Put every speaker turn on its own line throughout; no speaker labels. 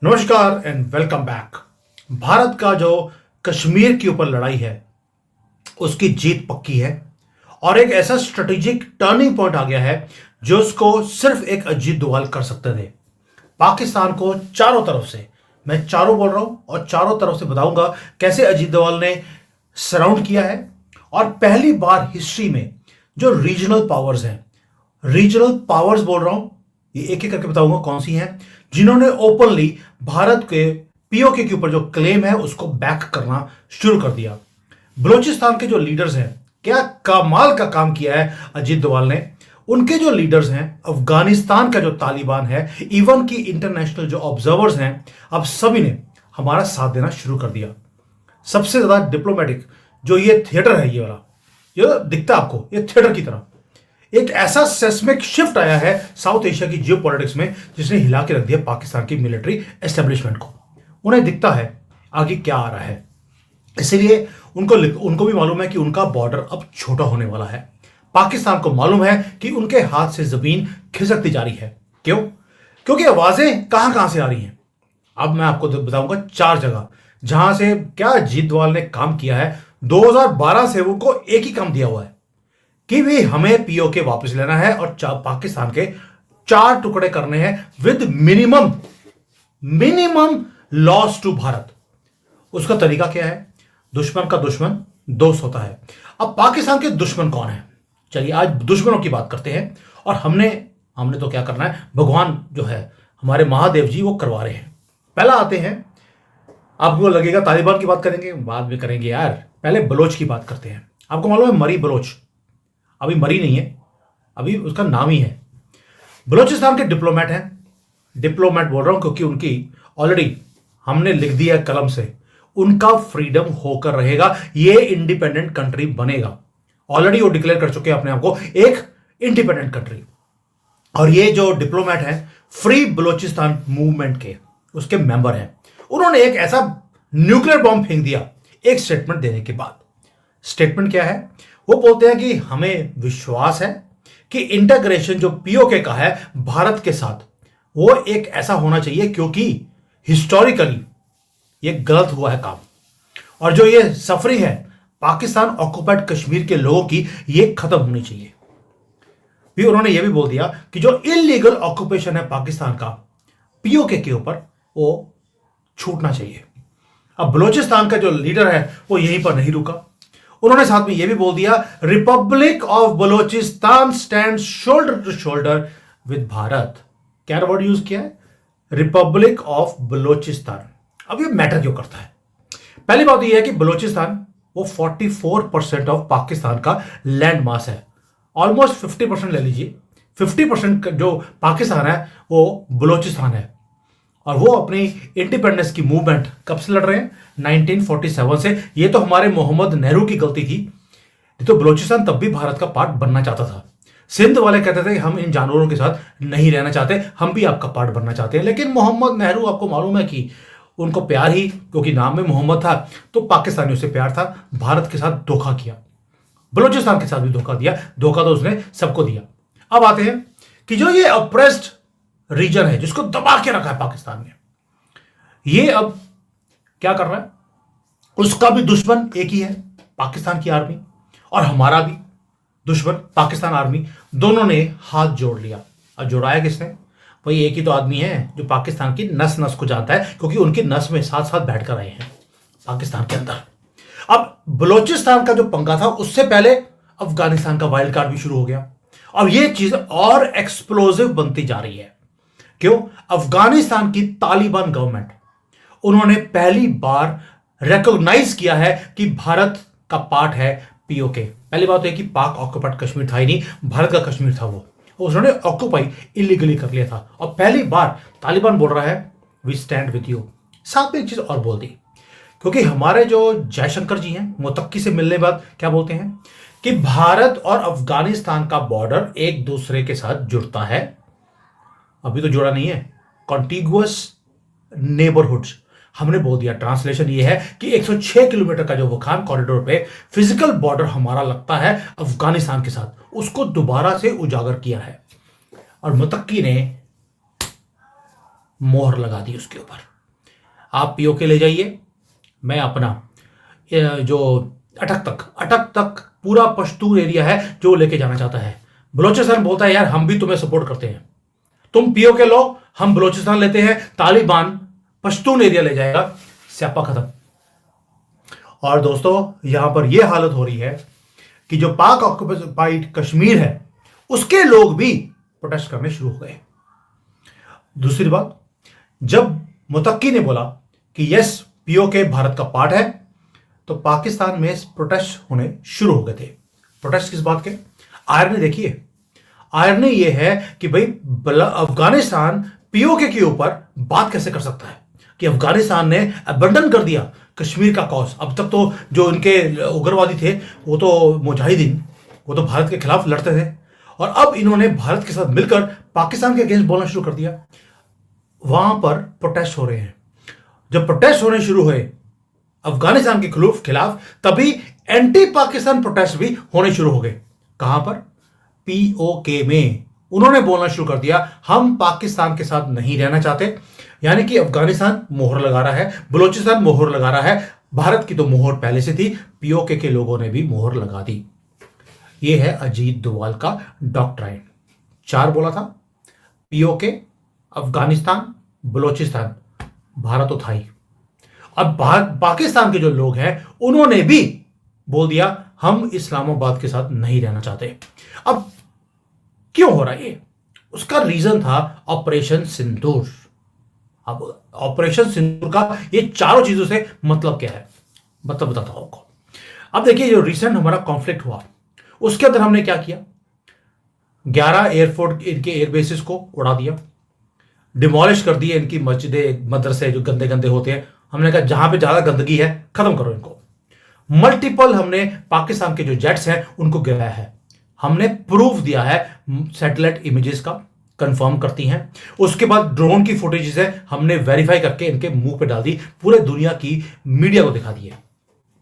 नमस्कार and welcome back. Bharat का जो कश्मीर के ऊपर लड़ाई है उसकी जीत पक्की है और एक ऐसा स्ट्रेटेजिक टर्निंग पॉइंट आ गया है जो उसको सिर्फ एक अजीत डोभाल कर सकते थे। पाकिस्तान को चारों तरफ से, मैं चारों बोल रहा हूं और चारों तरफ से बताऊंगा कैसे अजीत डोभाल ने सराउंड किया है। और पहली बार हिस्ट्री में जो रीजनल पावर्स हैं, रीजनल पावर्स बोल रहा हूं, ये एक एक करके बताऊंगा कौन सी हैं, जिन्होंने ओपनली भारत के पीओके के ऊपर जो क्लेम है उसको बैक करना शुरू कर दिया। बलूचिस्तान के जो लीडर्स हैं, क्या कमाल का काम किया है अजीत डोभाल ने। उनके जो लीडर्स हैं, अफगानिस्तान का जो तालिबान है, इवन की इंटरनेशनल जो ऑब्जर्वर्स हैं, अब सभी ने हमारा साथ देना शुरू कर दिया। सबसे ज्यादा डिप्लोमेटिक जो ये थिएटर है, ये वाला ये दिखता है आपको, ये थिएटर की तरह एक ऐसा सेस्मिक शिफ्ट आया है साउथ एशिया की जियोपॉलिटिक्स में जिसने हिला के रख दिया पाकिस्तान की मिलिट्री एस्टेब्लिशमेंट को। उन्हें दिखता है आगे क्या आ रहा है, इसीलिए उनको भी मालूम है कि उनका बॉर्डर अब छोटा होने वाला है। पाकिस्तान को मालूम है कि उनके हाथ से जमीन खिसकती जा रही है। क्यों? क्योंकि आवाजें कहां कहां से आ रही हैं। अब मैं आपको बताऊंगा 4 जगह जहां से क्या अजीत डोभाल ने काम किया है। 2012 से उनको एक ही काम दिया हुआ है कि भी हमें पीओके वापस लेना है और पाकिस्तान के 4 टुकड़े करने हैं with minimum loss to Bharat. उसका तरीका क्या है? दुश्मन का दुश्मन दोस्त होता है। अब पाकिस्तान के दुश्मन कौन है? चलिए आज दुश्मनों की बात करते हैं। और हमने तो क्या करना है, भगवान जो है हमारे महादेव जी वो करवा रहे हैं। पहला आते हैं, आपको लगेगा तालिबान की बात करेंगे, बाद में करेंगे यार, पहले बलोच की बात करते हैं। आपको मालूम है मरी बलोच अभी मरी नहीं है, अभी उसका नाम ही है। बलूचिस्तान के डिप्लोमेट हैं, डिप्लोमेट बोल रहा हूं क्योंकि उनकी ऑलरेडी हमने लिख दिया कलम से, उनका फ्रीडम होकर रहेगा, ये इंडिपेंडेंट कंट्री बनेगा। ऑलरेडी वो डिक्लेयर कर चुके हैं अपने आप को एक इंडिपेंडेंट कंट्री। और ये जो डिप्लोमेट हैं फ्री बलूचिस्तान मूवमेंट के, उसके मेंबर हैं। उन्होंने एक ऐसा न्यूक्लियर बॉम्ब फेंक दिया एक स्टेटमेंट देने के बाद। स्टेटमेंट क्या है? वो बोलते हैं कि हमें विश्वास है कि इंटीग्रेशन जो पीओके का है भारत के साथ, वो एक ऐसा होना चाहिए क्योंकि हिस्टोरिकली ये गलत हुआ है काम। और जो ये सफरिंग है पाकिस्तान ऑक्युपाइड कश्मीर के लोगों की, ये खत्म होनी चाहिए। फिर उन्होंने ये भी बोल दिया कि जो इलीगल ऑक्युपेशन है पाकिस्तान का पीओके के ऊपर, वो छूटना चाहिए। अब बलूचिस्तान का जो लीडर है वो यहीं पर नहीं रुका, उन्होंने साथ में यह भी बोल दिया republic of Balochistan stand shoulder to shoulder with Bharat. क्या वर्ड यूज किया है? Republic of Balochistan. अब ये मैटर क्यों करता है? पहली बात यह है कि बलूचिस्तान वो 44% ऑफ पाकिस्तान का लैंड मास है। ऑलमोस्ट 50% ले लीजिए, 50% जो पाकिस्तान है वो बलूचिस्तान है। और वो अपनी इंडिपेंडेंस की मूवमेंट कब से लड़ रहे हैं? 1947 से। ये तो हमारे मोहम्मद नेहरू की गलती थी। तो बलूचिस्तान तब भी भारत का पार्ट बनना चाहता था। सिंध वाले कहते थे कि हम इन जानवरों के साथ नहीं रहना चाहते, हम भी आपका पार्ट बनना चाहते हैं। लेकिन मोहम्मद नेहरू, आपको मालूम है कि उनको प्यार ही, क्योंकि नाम में मोहम्मद था तो पाकिस्तानियों से प्यार था, भारत के साथ धोखा किया, बलूचिस्तान के साथ भी धोखा दिया। धोखा तो उसने सबको दिया। अब आते हैं कि जो ये अप्रेस्ड रीजन है जिसको दबा के रखा है पाकिस्तान ने, ये अब क्या कर रहा है? उसका भी दुश्मन एक ही है, पाकिस्तान की आर्मी, और हमारा भी दुश्मन पाकिस्तान आर्मी। दोनों ने हाथ जोड़ लिया। अब जोड़ाया किसने? वही एक ही तो आदमी है जो पाकिस्तान की नस नस को जानता है, क्योंकि उनकी नस में साथ साथ बैठकर आए हैं पाकिस्तान के अंदर। अब बलूचिस्तान का जो पंगा था उससे पहले अफगानिस्तान का वाइल्ड कार्ड भी शुरू हो गया। अब ये चीज और एक्सप्लोसिव बनती जा रही है। क्यों? अफगानिस्तान की तालिबान गवर्नमेंट, उन्होंने पहली बार रिकॉग्नाइज किया है कि भारत का पार्ट है पीओके। पहली बात तो है कि पाक ऑक्युपाइड कश्मीर था ही नहीं, भारत का कश्मीर था वो, उन्होंने ऑक्युपाई इलीगली कर लिया था। और पहली बार तालिबान बोल रहा है वी स्टैंड विद यू। साथ में एक चीज और बोल दी, क्योंकि हमारे जो जयशंकर जी हैं मुत्तकी से मिलने के बाद क्या बोलते हैं कि भारत और अफगानिस्तान का बॉर्डर एक दूसरे के साथ जुड़ता है। अभी तो जुड़ा नहीं है, कॉन्टिगुअस नेबरहुड्स। हमने बोल दिया, ट्रांसलेशन ये है कि 106 किलोमीटर का जो वखान कॉरिडोर पे फिजिकल बॉर्डर हमारा लगता है अफगानिस्तान के साथ, उसको दोबारा से उजागर किया है। और मुत्तकी ने मोहर लगा दी उसके ऊपर। आप पीओके ले जाइए, मैं अपना जो अटक तक पूरा पश्तून एरिया है जो लेके जाना चाहता है। बलोचिस्तान बोलता है यार हम भी तुम्हें सपोर्ट करते हैं, तुम पीओके लो, हम बलोचिस्तान लेते हैं, तालिबान पश्तून एरिया ले जाएगा, स्यापा खत्म। और दोस्तों यहां पर यह हालत हो रही है कि जो पाक ऑक्युपाइड कश्मीर है उसके लोग भी प्रोटेस्ट करने शुरू हो गए। दूसरी बात, जब मुतक्की ने बोला कि यस पीओके भारत का पार्ट है, तो पाकिस्तान में प्रोटेस्ट होने शुरू हो गए थे। प्रोटेस्ट किस बात के? आयरनी देखिए, आयरनी यह है कि भाई अफगानिस्तान पीओके के ऊपर बात कैसे कर सकता है कि अफगानिस्तान ने अबंडन कर दिया कश्मीर का कॉज। अब तक तो जो इनके उग्रवादी थे वो तो मुजाहिदीन, वो तो भारत के खिलाफ लड़ते थे, और अब इन्होंने भारत के साथ मिलकर पाकिस्तान के अगेंस्ट बोलना शुरू कर दिया। वहां पर प्रोटेस्ट हो रहे हैं। जब प्रोटेस्ट होने शुरू हुए अफगानिस्तान के खिलाफ, तभी एंटी पाकिस्तान प्रोटेस्ट भी होने शुरू हो गए। कहां पर? पीओके में। उन्होंने बोलना शुरू कर दिया हम पाकिस्तान के साथ नहीं रहना चाहते, यानी कि अफगानिस्तान मोहर लगा रहा है, बलूचिस्तान मोहर लगा रहा है। भारत की तो मोहर पहले से थी, पीओके के लोगों ने भी मोहर लगा दी। यह है अजीत डोभाल का डॉक्ट्राइन। 4 बोला था, पीओके, अफगानिस्तान, बलूचिस्तान, भारत तो था ही। अब पाकिस्तान के जो लोग हैं उन्होंने भी बोल दिया हम इस्लामाबाद के साथ नहीं रहना चाहते। अब क्यों हो रहा है ये? उसका रीजन था ऑपरेशन सिंदूर। अब ऑपरेशन सिंदूर का ये चारों चीजों से मतलब क्या है, मतलब बताता हूं आपको। अब देखिए, जो रिसेंट हमारा कॉन्फ्लिक्ट हुआ उसके अंदर हमने क्या किया, 11 एयरफोर्स इनके एयरबेसिस को उड़ा दिया, डिमोलिश कर दिए इनकी मस्जिदें, मदरसे जो गंदे गंदे होते हैं। हमने कहा जहां पे ज्यादा गंदगी है खत्म करो इनको। मल्टीपल हमने पाकिस्तान के जो जेट्स हैं उनको गिराया है। हमने प्रूफ दिया है, सैटेलाइट इमेजेस का कंफर्म करती हैं। उसके बाद ड्रोन की फुटेजेस है, हमने वेरीफाई करके इनके मुंह पे डाल दी, पूरे दुनिया की मीडिया को दिखा दिए।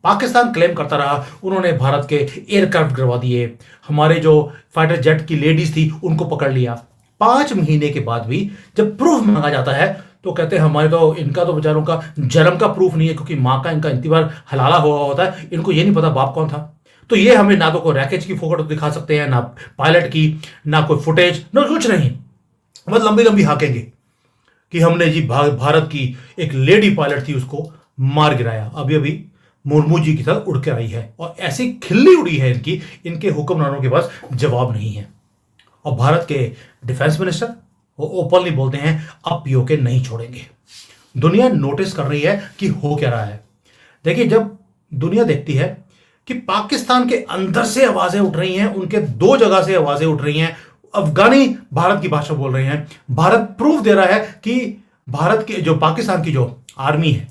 पाकिस्तान क्लेम करता रहा उन्होंने भारत के एयरक्राफ्ट गिरवा दिए, हमारे जो फाइटर जेट की लेडीज थी उनको पकड़ लिया। 5 महीने के बाद भी जब प्रूफ मांगा जाता है तो कहते हैं हमारे तो इनका तो बेचारों का जन्म का प्रूफ नहीं है, क्योंकि माँ का इनका इंतजार हलाला हुआ होता है, इनको ये नहीं पता बाप कौन था। तो ये हमें ना तो कोई रैकेज की फोटो दिखा सकते हैं, ना पायलट की, ना कोई फुटेज, ना कुछ नहीं। बस लंबी लंबी हाकेंगे कि हमने जी भारत की एक लेडी पायलट थी उसको मार गिराया, अभी अभी मुर्मू जी की तरह उड़ के आई है, और ऐसी खिल्ली उड़ी है इनकी, इनके हुक्मरानों के पास जवाब नहीं है। और भारत के डिफेंस मिनिस्टर वो ओपनली बोलते हैं अब पीओके नहीं छोड़ेंगे। दुनिया नोटिस कर रही है कि हो क्या रहा है। देखिए, जब दुनिया देखती है कि पाकिस्तान के अंदर से आवाजें उठ रही हैं, उनके 2 जगह से आवाजें उठ रही हैं, अफगानी भारत की भाषा बोल रहे हैं, भारत प्रूफ दे रहा है कि भारत के जो पाकिस्तान की जो आर्मी है,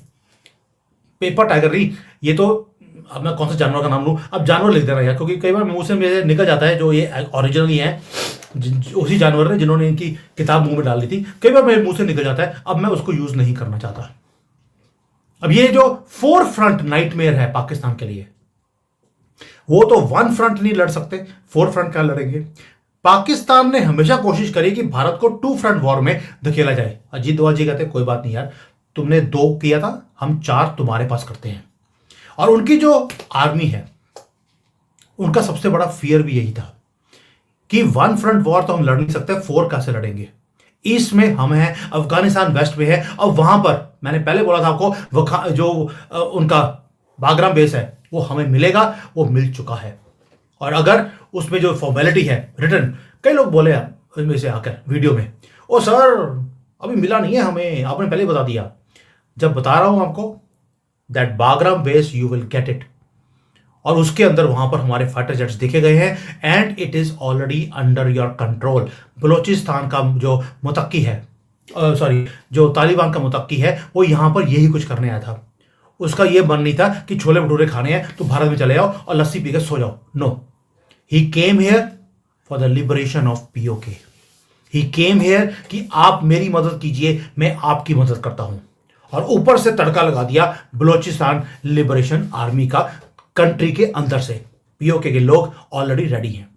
पेपर टाइगर नहीं, ये तो अब मैं कौन सा जानवर का नाम लूं, अब जानवर लिख देना यार, क्योंकि कई बार मुंह से मेरे निकल जाता है जो ये ओरिजिनली है, उसी जानवर ने जिन्होंने इनकी किताब मुंह में डाल दी थी, कई बार मेरे मुंह से निकल जाता है, अब मैं उसको यूज नहीं करना चाहता। अब ये जो 4 फ्रंट नाइटमेयर है पाकिस्तान के लिए, वो तो 1 फ्रंट नहीं लड़ सकते, 4 फ्रंट क्या लड़ेंगे। पाकिस्तान ने हमेशा कोशिश करी कि भारत को 2 फ्रंट वॉर में धकेला जाए। अजीत डोभाल जी कहते कोई बात नहीं यार, तुमने 2 किया था, हम 4 तुम्हारे पास करते हैं। और उनकी जो आर्मी है उनका सबसे बड़ा फियर भी यही था कि 1 फ्रंट वॉर तो हम लड़ नहीं सकते, 4 कैसे लड़ेंगे। ईस्ट में हम हैं, अफगानिस्तान वेस्ट में है, और वहां पर मैंने पहले बोला था आपको जो उनका बागराम बेस है वो हमें मिलेगा, वो मिल चुका है। और अगर उसमें जो फॉर्मेलिटी है रिटर्न, कई लोग बोले उसमें से आकर वीडियो में, ओ सर अभी मिला नहीं है हमें, आपने पहले बता दिया। जब बता रहा हूं आपको that Bagram base you will get it, और उसके अंदर वहां पर हमारे फाइटर जेट्स देखे गए हैं, and it is already under your control. Balochistan का जो मुतक्की है, सॉरी जो तालिबान का मुतक्की है, वो यहां पर यही कुछ करने आया था। उसका यह मन नहीं था कि छोले भटूरे खाने हैं तो भारत में चले जाओ और लस्सी पीकर सो जाओ। No, he came here for the liberation of PoK. He came here कि आप मेरी मदद कीजिए, मैं आपकी मदद करता हूं। और ऊपर से तड़का लगा दिया बलोचिस्तान लिबरेशन आर्मी का, कंट्री के अंदर से। पीओके के लोग ऑलरेडी रेडी हैं।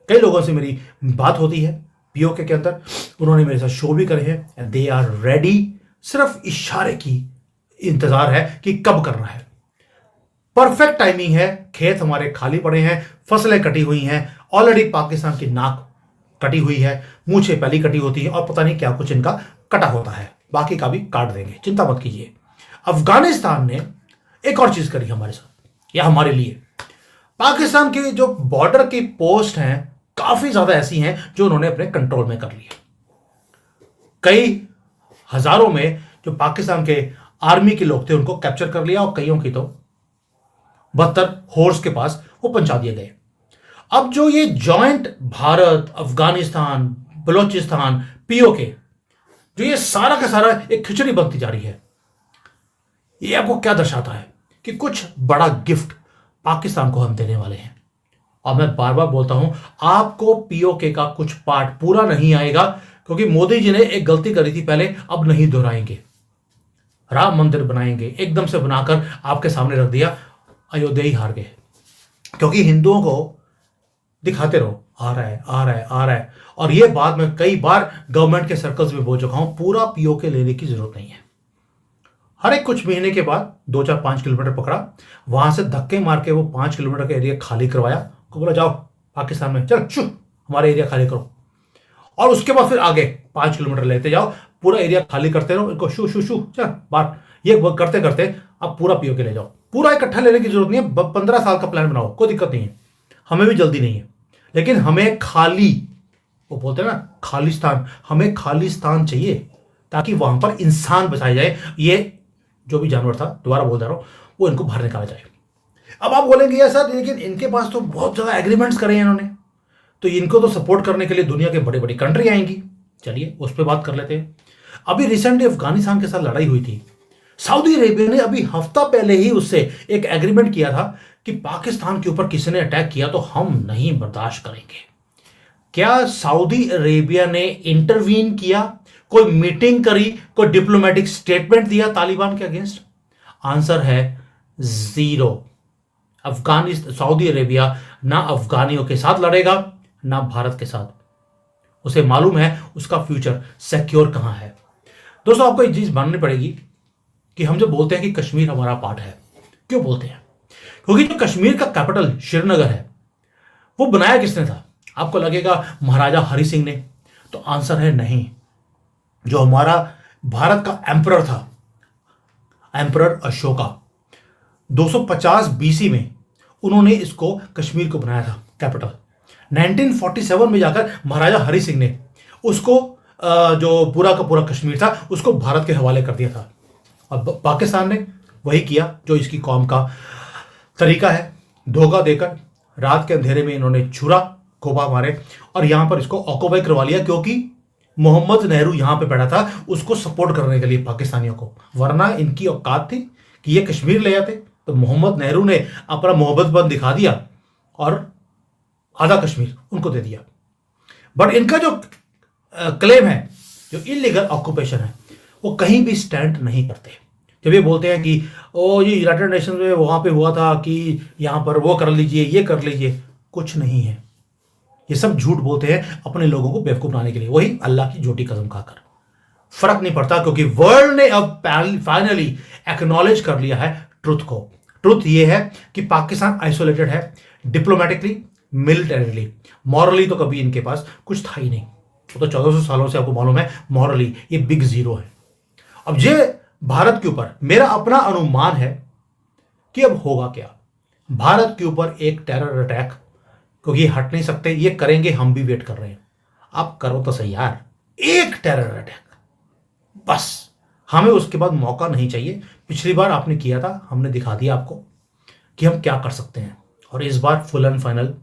कई लोगों से मेरी बात होती है, पीओके के अंदर। उन्होंने मेरे साथ शो भी करे हैं एंड दे आर रेडी। सिर्फ इशारे की इंतजार है कि कब करना है। परफेक्ट टाइमिंग है। खेत हमारे खाली पड़े हैं, फसलें कटी हुई हैं, ऑलरेडी पाकिस्तान की नाक कटी हुई है, मूछें पहली कटी होती है और पता नहीं क्या कुछ इनका कटा होता है, बाकी का भी काट देंगे, चिंता मत कीजिए। अफगानिस्तान ने एक और चीज करी हमारे साथ या हमारे लिए। पाकिस्तान के जो बॉर्डर की पोस्ट हैं काफी ज्यादा ऐसी हैं जो उन्होंने अपने कंट्रोल में कर लिया। कई हजारों में जो पाकिस्तान के आर्मी के लोग थे उनको कैप्चर कर लिया और कईयों की तो 72 होर्स के पास वो पहुंचा दिए गए। अब जो ये जॉइंट भारत अफगानिस्तान बलोचिस्तान पीओके, जो ये सारा का सारा एक खिचड़ी बनती जा रही है, ये आपको क्या दर्शाता है कि कुछ बड़ा गिफ्ट पाकिस्तान को हम देने वाले हैं। और मैं बार बार बोलता हूं, आपको पीओके का कुछ पार्ट पूरा नहीं आएगा क्योंकि मोदी जी ने एक गलती करी थी पहले, अब नहीं दोहराएंगे। राम मंदिर बनाएंगे एकदम से बनाकर आपके सामने रख दिया, अयोध्या ही हार गए। क्योंकि हिंदुओं को दिखाते रहो आ रहा है आ रहा है आ रहा है, और ये बात मैं कई बार गवर्नमेंट के सर्कल्स में बोल चुका हूं, पूरा पीओके लेने की जरूरत नहीं है। हर एक कुछ महीने के बाद 2 4 5 किलोमीटर पकड़ा, वहां से धक्के मार के वो 5 किलोमीटर का एरिया खाली करवाया, को बोला जाओ पाकिस्तान में चल चु हमारा एरिया खाली करो, और उसके बाद फिर आगे 5 किलोमीटर लेते जाओ, पूरा एरिया खाली करते रहो, इनको शू शू शू चल बाहर, ये करते करते अब पूरा पीओके ले जाओ। पूरा इकट्ठा लेने की जरूरत नहीं है, 15 साल का प्लान बनाओ, कोई दिक्कत नहीं है, हमें भी जल्दी नहीं है, लेकिन हमें खाली, वो बोलते हैं ना खालिस्तान, हमें खालिस्तान चाहिए ताकि वहां पर इंसान बचाए जाए, ये जो भी जानवर था, दोबारा बोल रहा हूं, वो इनको बाहर निकाला जाए। अब आप बोलेंगे यार सर लेकिन इनके पास तो बहुत ज्यादा एग्रीमेंट्स करे हैं इन्होंने, तो इनको तो सपोर्ट करने के लिए दुनिया के बड़ी बड़ी कंट्री आएंगी। चलिए उस पर बात कर लेते हैं। अभी रिसेंटली अफगानिस्तान के साथ लड़ाई हुई थी, सऊदी अरेबिया ने अभी हफ्ता पहले ही उससे एक एग्रीमेंट किया था कि पाकिस्तान के ऊपर किसी ने अटैक किया तो हम नहीं बर्दाश्त करेंगे। क्या सऊदी अरेबिया ने इंटरवीन किया, कोई मीटिंग करी, कोई डिप्लोमेटिक स्टेटमेंट दिया तालिबान के अगेंस्ट? आंसर है जीरो। अफगानिस्तान सऊदी अरेबिया ना अफगानियों के साथ लड़ेगा ना भारत के साथ, उसे मालूम है उसका फ्यूचर सिक्योर कहां है। दोस्तों आपको एक चीज माननी पड़ेगी कि हम जब बोलते हैं कि कश्मीर हमारा पार्ट है, क्यों बोलते हैं? क्योंकि जो कश्मीर का कैपिटल श्रीनगर है वो बनाया किसने था? आपको लगेगा महाराजा हरि सिंह ने, तो आंसर है नहीं। जो हमारा भारत का एम्परर था, एम्परर अशोका, 250 बीसी में उन्होंने इसको कश्मीर को बनाया था कैपिटल। 1947 में जाकर महाराजा हरि सिंह ने उसको जो पूरा का पूरा कश्मीर था उसको भारत के हवाले कर दिया था। और पाकिस्तान ने वही किया जो इसकी कौम का तरीका है, धोखा देकर रात के अंधेरे में इन्होंने छुरा गोबा मारे और यहां पर इसको ऑक्युपाई करवा लिया, क्योंकि मोहम्मद नेहरू यहां पे बैठा था उसको सपोर्ट करने के लिए पाकिस्तानियों को, वरना इनकी औकात थी कि ये कश्मीर ले जाते। तो मोहम्मद नेहरू ने अपना मोहब्बत बंद दिखा दिया और आधा कश्मीर उनको दे दिया। बट इनका जो क्लेम है, जो इलीगल ऑक्यूपेशन है, वो कहीं भी स्टैंड नहीं करते। जब ये बोलते हैं कि ओ ये यूनाइटेड नेशन में वहां पे हुआ था कि यहां पर वो कर लीजिए ये कर लीजिए, कुछ नहीं है। ये सब झूठ बोलते हैं अपने लोगों को बेवकूफ बनाने के लिए, वही अल्लाह की झूठी कसम खाकर। फर्क नहीं पड़ता क्योंकि वर्ल्ड ने अब फाइनली एक्नॉलेज कर लिया है ट्रुथ को। ट्रुथ ये है कि पाकिस्तान आइसोलेटेड है, डिप्लोमेटिकली, मिलिटरीली, मॉरली तो कभी इनके पास कुछ था ही नहीं। वो तो 1400 सालों से आपको मालूम है मॉरली ये बिग जीरो है। अब ये भारत के ऊपर मेरा अपना अनुमान है कि अब होगा क्या। भारत के ऊपर एक टेरर अटैक, क्योंकि ये हट नहीं सकते, ये करेंगे, हम भी वेट कर रहे हैं। आप करो तो सही यार, एक टेरर अटैक बस, हमें उसके बाद मौका नहीं चाहिए। पिछली बार आपने किया था, हमने दिखा दिया आपको कि हम क्या कर सकते हैं, और इस बार फुल एंड फाइनल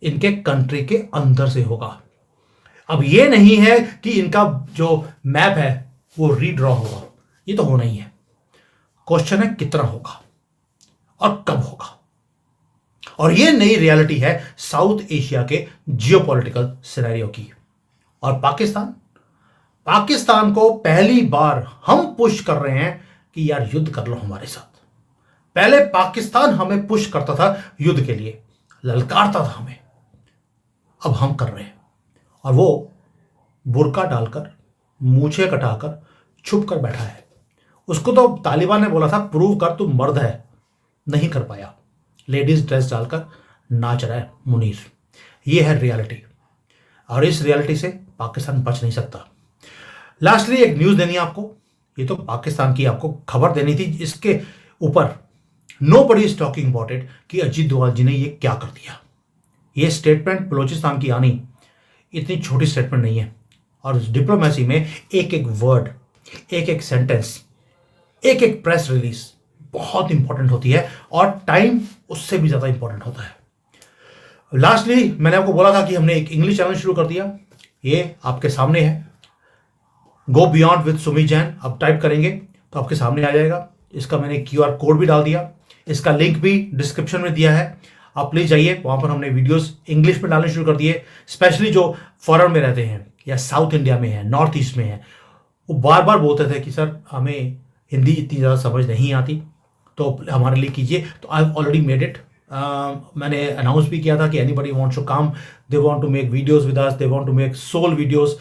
इनके कंट्री के अंदर से होगा। अब ये नहीं है कि इनका जो मैप है वो रीड्रॉ होगा, ये तो होना ही है। क्वेश्चन है कितना होगा और कब होगा। और ये नई रियलिटी है साउथ एशिया के जियोपॉलिटिकल सिनेरियो की। और पाकिस्तान को पहली बार हम पुश कर रहे हैं कि यार युद्ध कर लो हमारे साथ। पहले पाकिस्तान हमें पुश करता था युद्ध के लिए, ललकारता था हमें, अब हम कर रहे हैं। और वो बुर्का डालकर, मूछें कटाकर, छुप कर बैठा है। उसको तो तालिबान ने बोला था प्रूव कर तू मर्द है, नहीं कर पाया। लेडीज ड्रेस डालकर नाच रहा है मुनीर। ये है रियलिटी, और इस रियलिटी से पाकिस्तान बच नहीं सकता। लास्टली एक न्यूज़ देनी है आपको, ये तो पाकिस्तान की आपको खबर देनी थी। इसके ऊपर nobody is talking about it कि अजीत डोभाल जी ने ये क्या कर दिया। ये स्टेटमेंट बलोचिस्तान की आनी इतनी छोटी स्टेटमेंट नहीं है, और डिप्लोमेसी में एक एक वर्ड, एक एक सेंटेंस, एक एक प्रेस रिलीज बहुत इंपॉर्टेंट होती है, और टाइम उससे भी ज्यादा इंपॉर्टेंट होता है। लास्टली मैंने आपको बोला था कि हमने एक इंग्लिश चैनल शुरू कर दिया, ये आपके सामने है, go beyond with Sumi Jain. अब टाइप करेंगे तो आपके सामने आ जाएगा। इसका मैंने QR कोड भी डाल दिया, इसका लिंक भी डिस्क्रिप्शन में दिया है, आप प्लीज जाइए। वहां पर हमने वीडियोस इंग्लिश में डालने शुरू कर दिए। स्पेशली जो फॉरेन में रहते हैं या साउथ इंडिया में है, नॉर्थ ईस्ट में है, वो बार बार बोलते थे कि सर हमें हिंदी इतनी ज़्यादा समझ नहीं आती, तो हमारे लिए कीजिए। तो I have already made it. मैंने अनाउंस भी किया था कि anybody wants to come, they want to make videos with us, they want to make soul videos,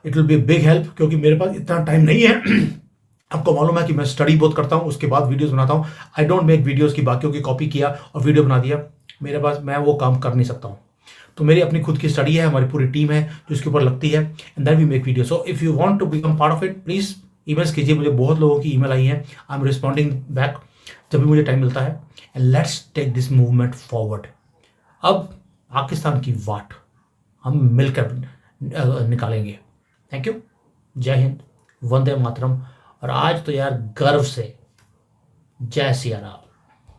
it will be big help, क्योंकि मेरे पास इतना टाइम नहीं है। आपको मालूम है कि मैं स्टडी बहुत करता हूँ, उसके बाद वीडियोस बनाता हूँ। आई डोंट मेक वीडियोस की बाकियों की कॉपी किया और वीडियो बना दिया, मेरे पास, मैं वो काम कर नहीं सकता हूँ। तो मेरी अपनी खुद की स्टडी है, हमारी पूरी टीम है जो इसके ऊपर लगती है, and then we make video. So if you want to become part of it, please emails कीजिए मुझे। बहुत लोगों की ईमेल आई है, आई एम रिस्पॉन्डिंग बैक जब भी मुझे टाइम मिलता है। And let's take this movement forward. अब पाकिस्तान की वाट हम मिलकर निकालेंगे। थैंक यू, जय हिंद, वंदे मातरम। और आज तो यार गर्व से जय सिया राम।